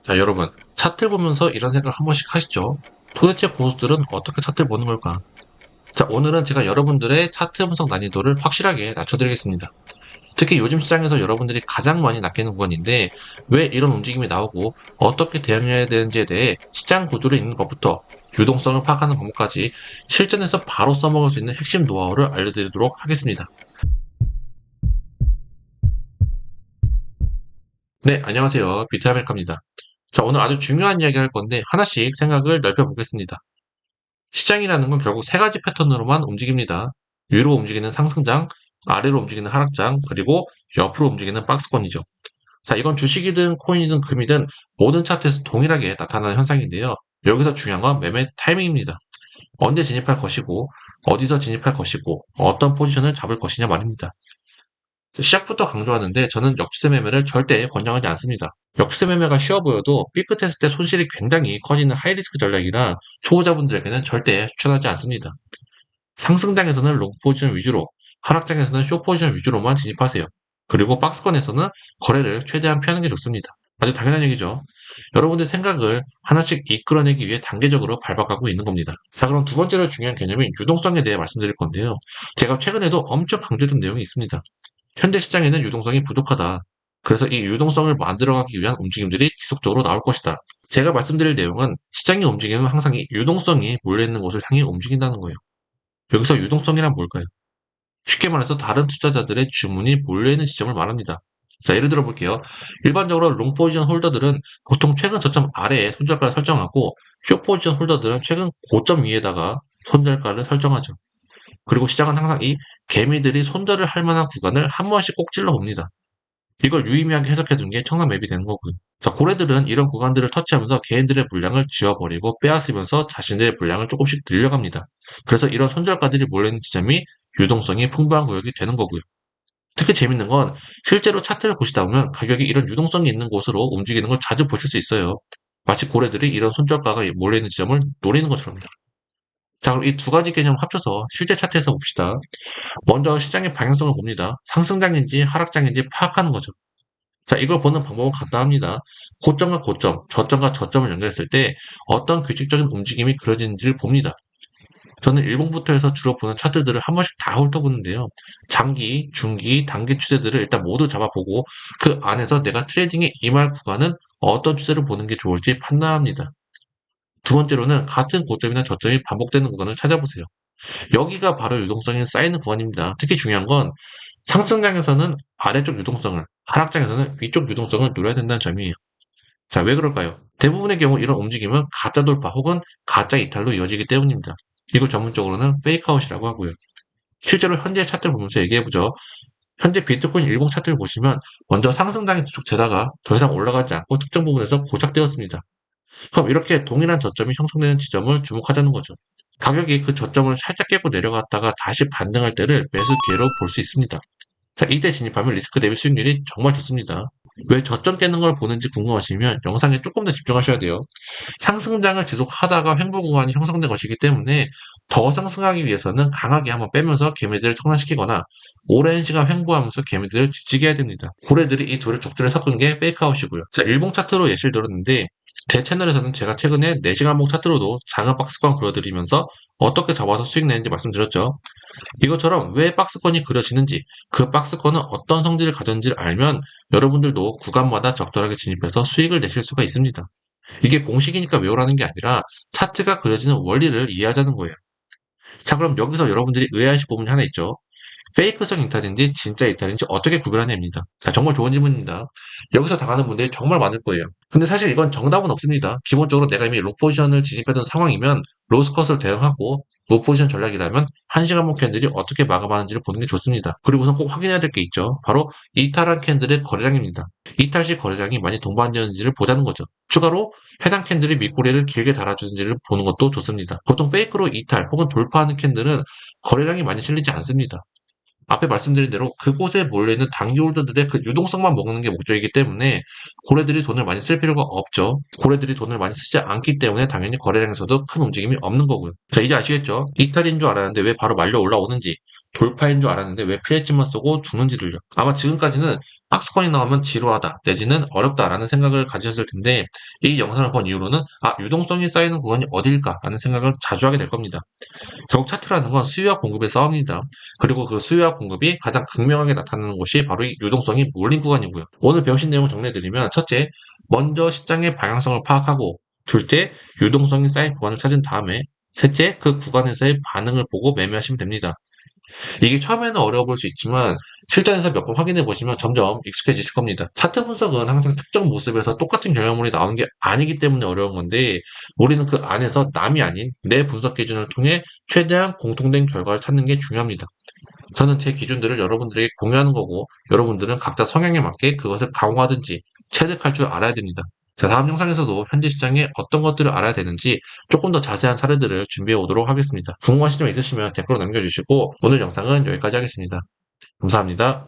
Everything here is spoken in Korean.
자, 여러분, 차트를 보면서 이런 생각 한 번씩 하시죠? 도대체 고수들은 어떻게 차트를 보는 걸까? 자, 오늘은 제가 여러분들의 차트 분석 난이도를 확실하게 낮춰드리겠습니다. 특히 요즘 시장에서 여러분들이 가장 많이 낚이는 구간인데, 왜 이런 움직임이 나오고 어떻게 대응해야 되는지에 대해 시장 구조를 읽는 것부터 유동성을 파악하는 방법까지 실전에서 바로 써먹을 수 있는 핵심 노하우를 알려드리도록 하겠습니다. 네, 안녕하세요. 비트아메리카입니다. 자, 오늘 아주 중요한 이야기 할 건데, 하나씩 생각을 넓혀보겠습니다. 시장이라는 건 결국 세 가지 패턴으로만 움직입니다. 위로 움직이는 상승장, 아래로 움직이는 하락장, 그리고 옆으로 움직이는 박스권이죠. 자, 이건 주식이든 코인이든 금이든 모든 차트에서 동일하게 나타나는 현상인데요. 여기서 중요한 건 매매 타이밍입니다. 언제 진입할 것이고, 어디서 진입할 것이고, 어떤 포지션을 잡을 것이냐 말입니다. 시작부터 강조하는데 저는 역추세 매매를 절대 권장하지 않습니다. 역추세 매매가 쉬워 보여도 삐끗했을 때 손실이 굉장히 커지는 하이리스크 전략이라 초보자분들에게는 절대 추천하지 않습니다. 상승장에서는 롱 포지션 위주로, 하락장에서는 숏 포지션 위주로만 진입하세요. 그리고 박스권에서는 거래를 최대한 피하는 게 좋습니다. 아주 당연한 얘기죠. 여러분들 생각을 하나씩 이끌어내기 위해 단계적으로 밟아가고 있는 겁니다. 자, 그럼 두 번째로 중요한 개념인 유동성에 대해 말씀드릴 건데요. 제가 최근에도 엄청 강조했던 내용이 있습니다. 현재 시장에는 유동성이 부족하다. 그래서 이 유동성을 만들어가기 위한 움직임들이 지속적으로 나올 것이다. 제가 말씀드릴 내용은 시장의 움직임은 항상 이 유동성이 몰려있는 곳을 향해 움직인다는 거예요. 여기서 유동성이란 뭘까요? 쉽게 말해서 다른 투자자들의 주문이 몰려있는 지점을 말합니다. 자, 예를 들어 볼게요. 일반적으로 롱 포지션 홀더들은 보통 최근 저점 아래에 손절가를 설정하고 숏 포지션 홀더들은 최근 고점 위에다가 손절가를 설정하죠. 그리고 시장은 항상 이 개미들이 손절을 할 만한 구간을 한 번씩 꼭 찔러 봅니다. 이걸 유의미하게 해석해 둔 게 청산 맵이 되는 거고요. 자, 고래들은 이런 구간들을 터치하면서 개인들의 물량을 지워버리고 빼앗으면서 자신들의 물량을 조금씩 늘려갑니다. 그래서 이런 손절가들이 몰려있는 지점이 유동성이 풍부한 구역이 되는 거고요. 특히 재밌는 건 실제로 차트를 보시다 보면 가격이 이런 유동성이 있는 곳으로 움직이는 걸 자주 보실 수 있어요. 마치 고래들이 이런 손절가가 몰려있는 지점을 노리는 것처럼요. 자, 그럼 이 두 가지 개념을 합쳐서 실제 차트에서 봅시다. 먼저 시장의 방향성을 봅니다. 상승장인지 하락장인지 파악하는 거죠. 자, 이걸 보는 방법은 간단합니다. 고점과 고점, 저점과 저점을 연결했을 때 어떤 규칙적인 움직임이 그려지는지를 봅니다. 저는 일봉부터 해서 주로 보는 차트들을 한 번씩 다 훑어보는데요. 장기, 중기, 단기 추세들을 일단 모두 잡아보고 그 안에서 내가 트레이딩에 임할 구간은 어떤 추세를 보는 게 좋을지 판단합니다. 두 번째로는 같은 고점이나 저점이 반복되는 구간을 찾아보세요. 여기가 바로 유동성이 쌓이는 구간입니다. 특히 중요한 건 상승장에서는 아래쪽 유동성을, 하락장에서는 위쪽 유동성을 노려야 된다는 점이에요. 자, 왜 그럴까요? 대부분의 경우 이런 움직임은 가짜 돌파 혹은 가짜 이탈로 이어지기 때문입니다. 이걸 전문적으로는 페이크아웃이라고 하고요. 실제로 현재 차트를 보면서 얘기해보죠. 현재 비트코인 일봉 차트를 보시면 먼저 상승장이 쭉 되다가 더 이상 올라가지 않고 특정 부분에서 고착되었습니다. 그럼 이렇게 동일한 저점이 형성되는 지점을 주목하자는 거죠. 가격이 그 저점을 살짝 깨고 내려갔다가 다시 반등할 때를 매수 기회로 볼 수 있습니다. 자, 이때 진입하면 리스크 대비 수익률이 정말 좋습니다. 왜 저점 깨는 걸 보는지 궁금하시면 영상에 조금 더 집중하셔야 돼요. 상승장을 지속하다가 횡보 구간이 형성된 것이기 때문에 더 상승하기 위해서는 강하게 한번 빼면서 개미들을 청산시키거나 오랜 시간 횡보하면서 개미들을 지치게 해야 됩니다. 고래들이 이 둘을 적절히 섞은 게 페이크아웃이고요. 자, 일봉 차트로 예시를 들었는데 제 채널에서는 제가 최근에 4시간봉 차트로도 작은 박스권 그려드리면서 어떻게 잡아서 수익 내는지 말씀드렸죠. 이것처럼 왜 박스권이 그려지는지, 그 박스권은 어떤 성질을 가졌는지를 알면 여러분들도 구간마다 적절하게 진입해서 수익을 내실 수가 있습니다. 이게 공식이니까 외우라는 게 아니라 차트가 그려지는 원리를 이해하자는 거예요. 자, 그럼 여기서 여러분들이 의아하실 부분이 하나 있죠. 페이크성 이탈인지 진짜 이탈인지 어떻게 구별하냐입니다. 자, 정말 좋은 질문입니다. 여기서 당하는 분들이 정말 많을 거예요. 근데 사실 이건 정답은 없습니다. 기본적으로 내가 이미 로 포지션을 진입했던 상황이면 로스컷을 대응하고 로 포지션 전략이라면 1시간봉 캔들이 어떻게 마감하는지를 보는 게 좋습니다. 그리고선 꼭 확인해야 될 게 있죠. 바로 이탈한 캔들의 거래량입니다. 이탈 시 거래량이 많이 동반되는지를 보자는 거죠. 추가로 해당 캔들이 밑꼬리를 길게 달아주는지를 보는 것도 좋습니다. 보통 페이크로 이탈 혹은 돌파하는 캔들은 거래량이 많이 실리지 않습니다. 앞에 말씀드린 대로 그곳에 몰려있는 단기 홀더들의 그 유동성만 먹는 게 목적이기 때문에 고래들이 돈을 많이 쓸 필요가 없죠. 고래들이 돈을 많이 쓰지 않기 때문에 당연히 거래량에서도 큰 움직임이 없는 거고요. 자, 이제 아시겠죠? 이탈인 줄 알았는데 왜 바로 말려 올라오는지. 돌파인 줄 알았는데 왜 피했지만 쏘고 죽는지를요. 아마 지금까지는 박스권이 나오면 지루하다 내지는 어렵다라는 생각을 가지셨을 텐데 이 영상을 본 이후로는 유동성이 쌓이는 구간이 어딜까라는 생각을 자주 하게 될 겁니다. 결국 차트라는 건 수요와 공급의 싸움입니다. 그리고 그 수요와 공급이 가장 극명하게 나타나는 곳이 바로 이 유동성이 몰린 구간이고요. 오늘 배우신 내용 정리해드리면 첫째, 먼저 시장의 방향성을 파악하고 둘째, 유동성이 쌓인 구간을 찾은 다음에 셋째, 그 구간에서의 반응을 보고 매매하시면 됩니다. 이게 처음에는 어려워 보일 수 있지만 실전에서 몇 번 확인해 보시면 점점 익숙해지실 겁니다. 차트 분석은 항상 특정 모습에서 똑같은 결과물이 나오는 게 아니기 때문에 어려운 건데 우리는 그 안에서 남이 아닌 내 분석 기준을 통해 최대한 공통된 결과를 찾는 게 중요합니다. 저는 제 기준들을 여러분들에게 공유하는 거고 여러분들은 각자 성향에 맞게 그것을 강화하든지 체득할 줄 알아야 됩니다. 자, 다음 영상에서도 현재 시장에 어떤 것들을 알아야 되는지 조금 더 자세한 사례들을 준비해 오도록 하겠습니다. 궁금하신 점 있으시면 댓글로 남겨주시고 오늘 영상은 여기까지 하겠습니다. 감사합니다.